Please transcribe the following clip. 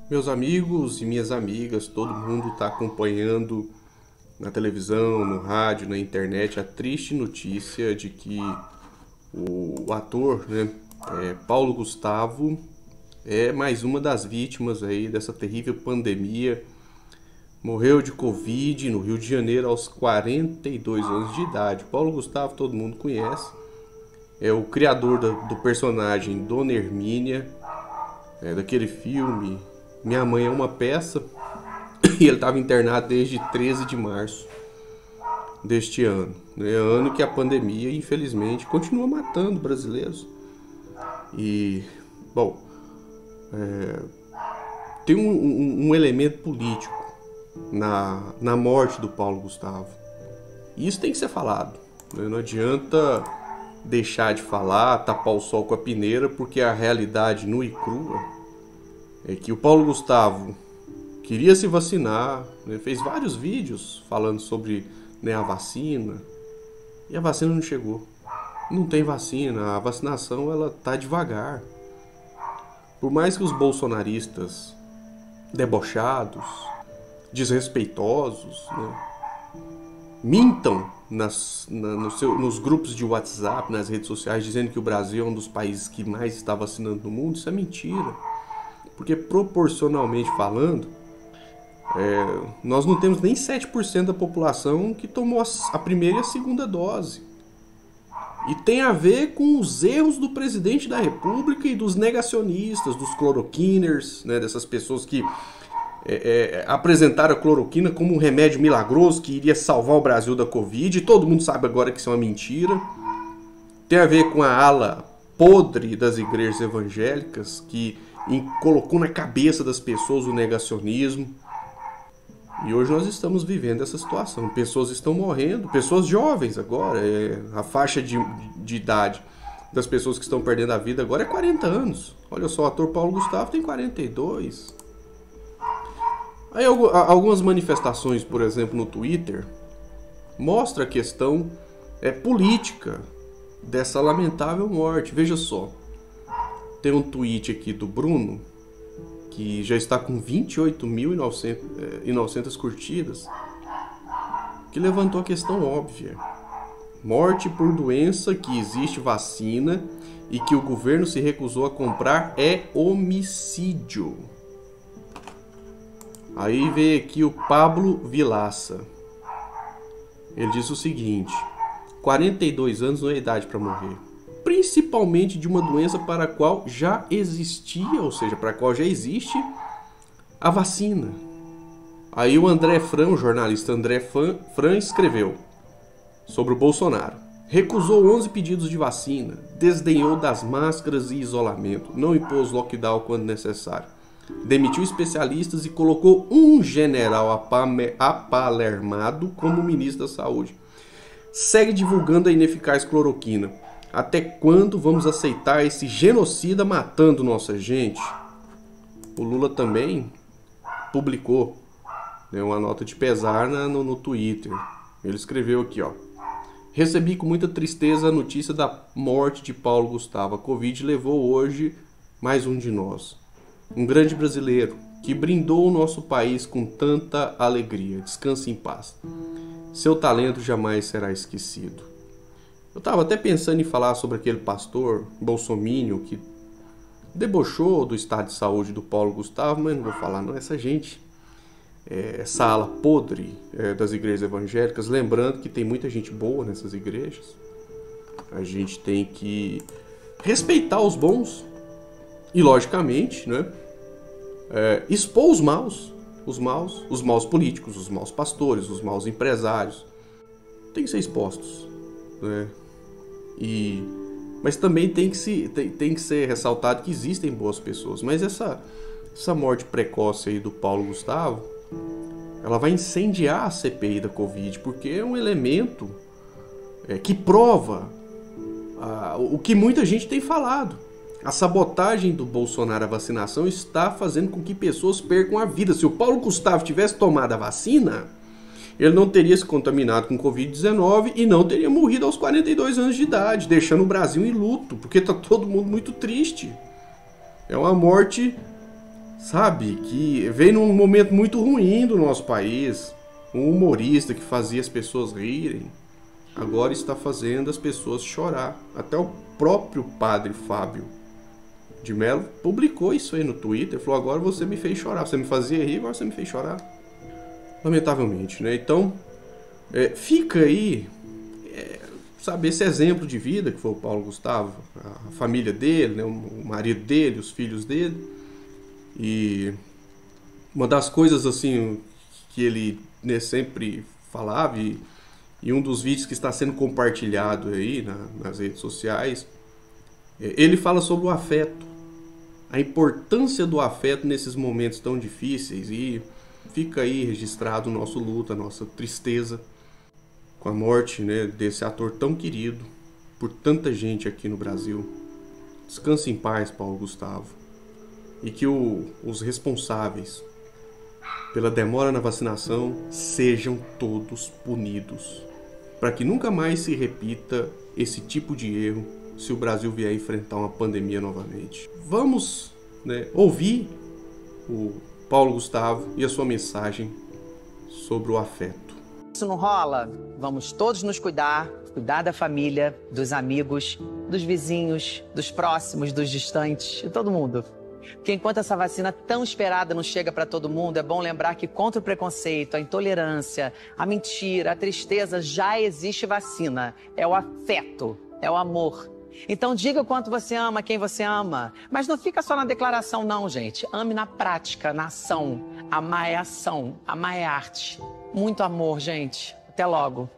Meus amigos e minhas amigas, todo mundo está acompanhando na televisão, no rádio, na internet a triste notícia de que o ator, Paulo Gustavo é mais uma das vítimas aí dessa terrível pandemia. Morreu de Covid no Rio de Janeiro aos 42 anos de idade. Paulo Gustavo todo mundo conhece, é o criador do personagem Dona Hermínia, daquele filme Minha Mãe é uma Peça, e ele estava internado desde 13 de março deste ano. Ano que a pandemia, infelizmente, continua matando brasileiros. E, bom, tem um elemento político na morte do Paulo Gustavo. E isso tem que ser falado. Não adianta deixar de falar, tapar o sol com a peneira, porque a realidade nua e crua é que o Paulo Gustavo queria se vacinar, fez vários vídeos falando sobre a vacina, e a vacina não chegou. Não tem vacina, a vacinação ela tá devagar. Por mais que os bolsonaristas debochados, desrespeitosos, mintam nos grupos de WhatsApp, nas redes sociais, dizendo que o Brasil é um dos países que mais está vacinando no mundo, isso é mentira. Porque proporcionalmente falando, nós não temos nem 7% da população que tomou a primeira e a segunda dose. E tem a ver com os erros do presidente da República e dos negacionistas, dos cloroquiners, dessas pessoas que apresentaram a cloroquina como um remédio milagroso que iria salvar o Brasil da Covid, e todo mundo sabe agora que isso é uma mentira. Tem a ver com a ala podre das igrejas evangélicas que colocou na cabeça das pessoas o negacionismo. E hoje nós estamos vivendo essa situação. Pessoas estão morrendo, pessoas jovens agora. A faixa de idade das pessoas que estão perdendo a vida agora é 40 anos. Olha só, o ator Paulo Gustavo tem 42. Aí algumas manifestações, por exemplo, no Twitter, mostra a questão política dessa lamentável morte. Veja só, tem um tweet aqui do Bruno, que já está com 28.900 curtidas, que levantou a questão óbvia. Morte por doença que existe vacina e que o governo se recusou a comprar é homicídio. Aí veio aqui o Pablo Vilaça. Ele diz o seguinte: 42 anos não é idade para morrer, principalmente de uma doença para a qual já existia, ou seja, para a qual já existe a vacina. Aí o André Fran, o jornalista André Fran, escreveu sobre o Bolsonaro. Recusou 11 pedidos de vacina, desdenhou das máscaras e isolamento, não impôs lockdown quando necessário, demitiu especialistas e colocou um general apalermado como ministro da Saúde. Segue divulgando a ineficaz cloroquina. Até quando vamos aceitar esse genocida matando nossa gente? O Lula também publicou uma nota de pesar no Twitter. Ele escreveu aqui, ó: recebi com muita tristeza a notícia da morte de Paulo Gustavo. A Covid levou hoje mais um de nós. Um grande brasileiro que brindou o nosso país com tanta alegria. Descanse em paz. Seu talento jamais será esquecido. Eu estava até pensando em falar sobre aquele pastor bolsominion que debochou do estado de saúde do Paulo Gustavo, mas não vou falar não. Essa gente, essa ala podre das igrejas evangélicas, lembrando que tem muita gente boa nessas igrejas. A gente tem que respeitar os bons e, logicamente, expor os maus políticos, os maus pastores, os maus empresários. Tem que ser expostos, mas também tem que ser ressaltado que existem boas pessoas. Mas essa morte precoce aí do Paulo Gustavo, ela vai incendiar a CPI da Covid, porque é um elemento que prova o que muita gente tem falado. A sabotagem do Bolsonaro à vacinação está fazendo com que pessoas percam a vida. Se o Paulo Gustavo tivesse tomado a vacina, ele não teria se contaminado com Covid-19 e não teria morrido aos 42 anos de idade, deixando o Brasil em luto, porque está todo mundo muito triste. É uma morte sabe, que veio num momento muito ruim do nosso país. Um humorista que fazia as pessoas rirem, agora está fazendo as pessoas chorar. Até o próprio padre Fábio de Mello publicou isso aí no Twitter, falou: agora você me fez chorar, você me fazia rir, agora você me fez chorar. Lamentavelmente, né? Então, fica aí, sabe, esse exemplo de vida que foi o Paulo Gustavo, a família dele, né, o marido dele, os filhos dele. E uma das coisas assim que ele, né, sempre falava, e um dos vídeos que está sendo compartilhado aí nas redes sociais, ele fala sobre o afeto, a importância do afeto nesses momentos tão difíceis. E fica aí registrado o nosso luto, a nossa tristeza com a morte, né, desse ator tão querido por tanta gente aqui no Brasil. Descanse em paz, Paulo Gustavo. E que os responsáveis pela demora na vacinação sejam todos punidos, para que nunca mais se repita esse tipo de erro se o Brasil vier enfrentar uma pandemia novamente. Vamos, né, ouvir o Paulo Gustavo e a sua mensagem sobre o afeto. Isso não rola? Vamos todos nos cuidar da família, dos amigos, dos vizinhos, dos próximos, dos distantes, de todo mundo. Porque enquanto essa vacina tão esperada não chega para todo mundo, é bom lembrar que contra o preconceito, a intolerância, a mentira, a tristeza, já existe vacina. É o afeto, é o amor. Então diga o quanto você ama quem você ama. Mas não fica só na declaração não, gente. Ame na prática, na ação. Amar é ação, amar é arte. Muito amor, gente. Até logo.